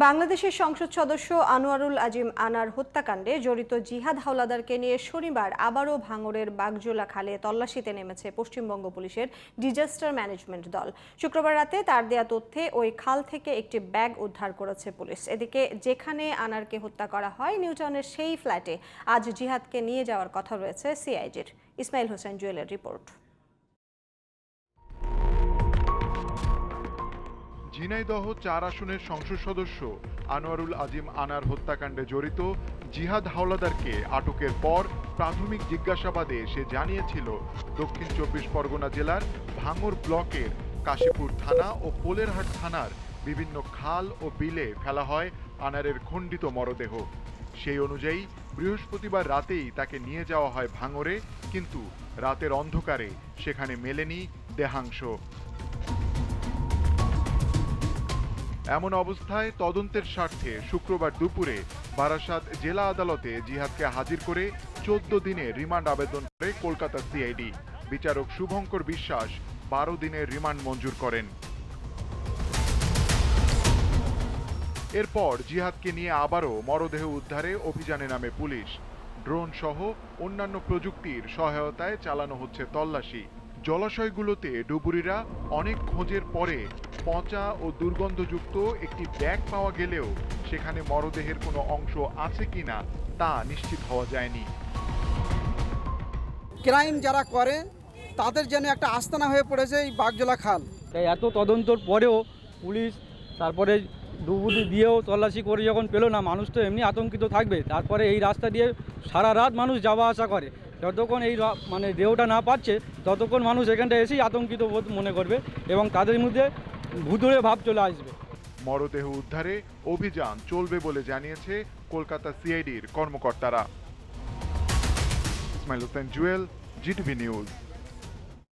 বাংলাদেশের সংসদ সদস্য আনোয়ারুল আজিম আনার হত্যাকাণ্ডে জড়িত জিহাদ হাওলাদারকে নিয়ে শনিবার আবারও ভাঙড়ের বাগজোলা খালে তল্লাশিতে নেমেছে পশ্চিমবঙ্গ পুলিশের ডিজাস্টার ম্যানেজমেন্ট দল। শুক্রবার রাতে তার দেয়া তথ্যে ওই খাল থেকে একটি ব্যাগ উদ্ধার করেছে পুলিশ। এদিকে যেখানে আনারকে হত্যা করা হয় নিউটাউনের সেই ফ্ল্যাটে আজ জিহাদকে নিয়ে যাওয়ার কথা রয়েছে সিআইডির। ইসমাইল হোসেন জুয়েলের রিপোর্ট। ঝিনাইদহ ৪ আসনের সংসদ সদস্য আনোয়ারুল আজিম আনার হত্যাকাণ্ডে জড়িত জিহাদ হাওলাদারকে আটকের পর প্রাথমিক জিজ্ঞাসাবাদে সে জানিয়েছিল দক্ষিণ ২৪ পরগনা জেলার ভাঙড় ব্লকের কাশীপুর থানা ও পোলেরহাট থানার বিভিন্ন খাল ও বিলে ফেলা হয় আনারের খণ্ডিত মরদেহ। সেই অনুযায়ী বৃহস্পতিবার রাতেই তাকে নিয়ে যাওয়া হয় ভাঙড়ে, কিন্তু রাতের অন্ধকারে সেখানে মেলেনি দেহাংশ। এমন অবস্থায় তদন্তের স্বার্থে শুক্রবার দুপুরে বারাসাত জেলা আদালতে জিহাদকে হাজির করে ১৪ দিনের রিমান্ড আবেদন করে কলকাতা সিআইডি। বিচারক শুভঙ্কর বিশ্বাস ১২ দিনের রিমান্ড মঞ্জুর করেন। এরপর জিহাদকে নিয়ে আবারও মরদেহ উদ্ধারে অভিযানে নামে পুলিশ। ড্রোন সহ অন্যান্য প্রযুক্তির সহায়তায় চালানো হচ্ছে তল্লাশি। জলাশয়গুলোতে ডুবুরিরা অনেক খোঁজের পরে পচা ও দুর্গন্ধযুক্ত একটি ব্যাগ পাওয়া গেলেও সেখানে মরদেহের কোনো অংশ আছে কিনা তা নিশ্চিত হওয়া যায়নি। ক্রাইম যারা করে তাদের জন্য একটা আস্তানা হয়ে পড়েছে এই বাগজোলা খাল। তাই এত তদন্তর পরেও পুলিশ তারপরে ডুবুরি দিয়েও তল্লাশি করে যখন পেল না, মানুষ তো এমনি আতঙ্কিত থাকবে। তারপরে এই রাস্তা দিয়ে সারা রাত মানুষ যাওয়া আসা করে, যতক্ষণ এই দেহটা না পাচ্ছে ততক্ষণ মানুষ এখানটা এসেই আতঙ্কিত বোধ মনে করবে এবং তাদের মধ্যে ভুতুড়ে ভাব চলে আসবে। মরদেহ উদ্ধারে অভিযান চলবে বলে জানিয়েছে কলকাতা সিআইডির কর্মকর্তারা। Ismail Hossain Jewel, GTV news.